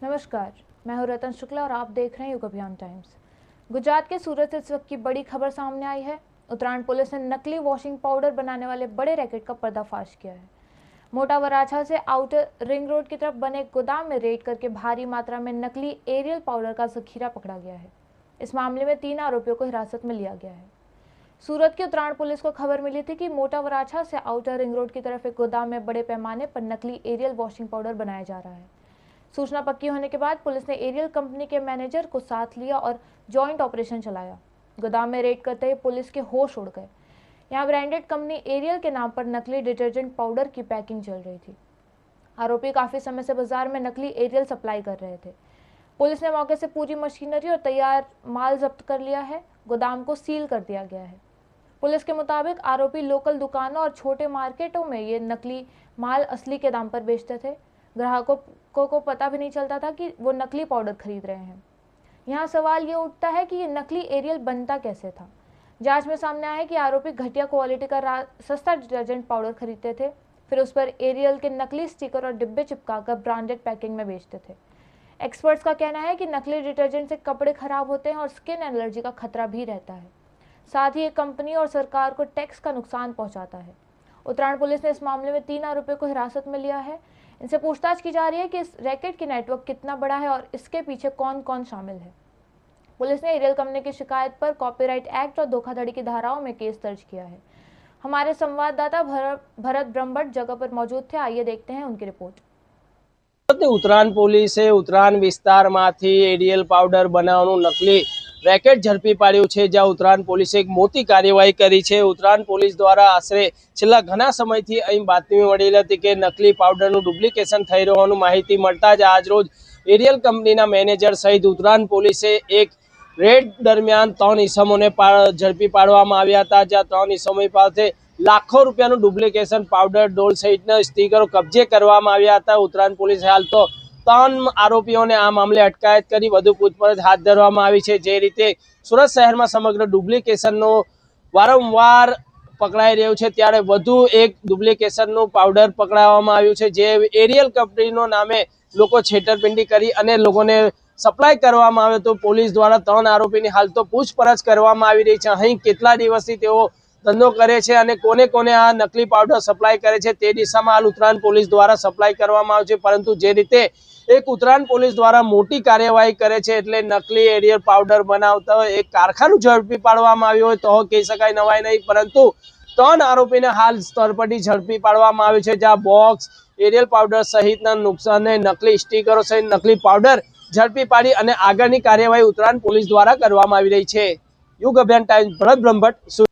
नमस्कार, मैं हूं रतन शुक्ला और आप देख रहे हैं युग अभियान टाइम्स। गुजरात के सूरत से इस वक्त की बड़ी खबर सामने आई है। उत्तराखंड पुलिस ने नकली वॉशिंग पाउडर बनाने वाले बड़े रैकेट का पर्दाफाश किया है। मोटा वराछा से आउटर रिंग रोड की तरफ बने एक गोदाम में रेड करके भारी मात्रा में नकली एरियल पाउडर का जखीरा पकड़ा गया है। इस मामले में 3 आरोपियों को हिरासत में लिया गया है। सूरत की उत्तराखंड पुलिस को खबर मिली थी कि मोटा वराछा से आउटर रिंग रोड की तरफ एक गोदाम में बड़े पैमाने पर नकली एरियल वॉशिंग पाउडर बनाया जा रहा है। सूचना पक्की होने के बाद पुलिस ने एरियल कंपनी के मैनेजर को साथ लिया और जॉइंट ऑपरेशन चलाया। गोदाम में रेड करते ही पुलिस के होश उड़ गए। यहाँ ब्रांडेड कंपनी एरियल के नाम पर नकली डिटर्जेंट पाउडर की पैकिंग चल रही थी। आरोपी काफी समय से बाजार में नकली एरियल सप्लाई कर रहे थे। पुलिस ने मौके से पूरी मशीनरी और तैयार माल जब्त कर लिया है। गोदाम को सील कर दिया गया है। पुलिस के मुताबिक आरोपी लोकल दुकानों और छोटे मार्केटों में ये नकली माल असली के दाम पर बेचते थे। ग्राहकों को पता भी नहीं चलता था कि वो नकली पाउडर खरीद रहे हैं। यहाँ सवाल ये उठता है कि ये नकली एरियल बनता कैसे था। जांच में सामने आया है कि आरोपी घटिया क्वालिटी का सस्ता डिटर्जेंट पाउडर खरीदते थे, फिर उस पर एरियल के नकली स्टिकर और डिब्बे चिपकाकर ब्रांडेड पैकिंग में बेचते थे। एक्सपर्ट्स का कहना है कि नकली डिटर्जेंट से कपड़े खराब होते हैं और स्किन एलर्जी का खतरा भी रहता है। साथ ही ये कंपनी और सरकार को टैक्स का नुकसान पहुंचाता है। उत्तराखंड पुलिस ने इस मामले में 3 आरोपियों को हिरासत में लिया है। इनसे पूछताछ की जा रही है कि इस रैकेट की नेटवर्क कितना बड़ा है और इसके पीछे कौन कौन शामिल है। पुलिस ने एरियल कंपनी की शिकायत पर कॉपीराइट एक्ट और धोखाधड़ी की धाराओं में केस दर्ज किया है। हमारे संवाददाता भरत ब्रह्मभट्ट जगह पर मौजूद थे। आइए देखते हैं उनकी रिपोर्ट। ઉત્તરાયણ પોલીસે ઉત્તરાયણ વિસ્તારમાંથી એરિયલ પાવડર બનાવવાનું નકલી રેકેટ ઝડપી પાડ્યું છે, જ્યાં ઉત્તરાયણ પોલીસે એક મોટી કાર્યવાહી કરી છે। ઉત્તરાયણ પોલીસ દ્વારા આશરે છેલ્લા ઘણા સમયથી અહીં બાતમી મળેલી હતી કે નકલી પાવડરનું ડુપ્લિકેશન થઈ રહ્યાનું માહિતી મળતા જ આજરોજ એરિયલ કંપનીના મેનેજર સહિત ઉત્તરાયણ પોલીસે એક રેડ દરમિયાન 3 ઇસમોને ઝડપી પાડવામાં આવ્યા હતા, જ્યાં 3 ઇસમો પાસે लाखों रुपयाનું ડુપ્લિકેશન પાવડર ડોલ સહિતના સ્ટીકરો કબજે કરવામાં આવ્યા હતા। ઉત્તરાયણ પોલીસે હાલ તો 3 આરોપીઓને આ મામલે અટકાયત કરી વધુ પૂછપરછ હાથ ધરવામાં આવી છે। જે રીતે સુરત શહેરમાં સમગ્ર ડુપ્લિકેશનનો વારંવાર પકડાઈ રહ્યું છે, ત્યારે વધુ એક ડુપ્લિકેશનનું પાવડર પકડાવવામાં આવ્યું છે, જે એરિયલ કંપનીનો નામે લોકો છેતરપિંડી કરી અને લોકોને સપ્લાય કરવામાં આવે તો પોલીસ દ્વારા 3 આરોપીની હાલ તો પૂછપરછ કરવામાં આવી રહી છે। અહીં કેટલા દિવસથી તેઓ ધંધો કરે છે અને કોને કોને આ નકલી પાવડર સપ્લાય કરે છે તે દિશામાં હાલ ઉત્તરાયણ પોલીસ દ્વારા સપ્લાય કરવામાં આવે છે। પરંતુ જે રીતે એક ઉત્તરાયણ પોલીસ દ્વારા મોટી કાર્યવાહી કરે છે, એટલે નકલી એરિયલ પાવડર બનાવતા એક કારખાનું ઝડપી પાડવામાં આવ્યું હોય તો કહી શકાય નવાય નહીં, પરંતુ 3 આરોપીને હાલ સ્તર પરથી ઝડપી પાડવામાં આવ્યું છે, જ્યાં બોક્સ એરિયલ પાવડર સહિતના નુકસાનને નકલી સ્ટીકરો સહિત નકલી પાવડર ઝડપી પાડી અને આગળની કાર્યવાહી ઉત્તરાયણ પોલીસ દ્વારા કરવામાં આવી રહી છે। યુગ અભિયાન ટાઈમ્સ ભરત બ્રહ્મભટ્ટ।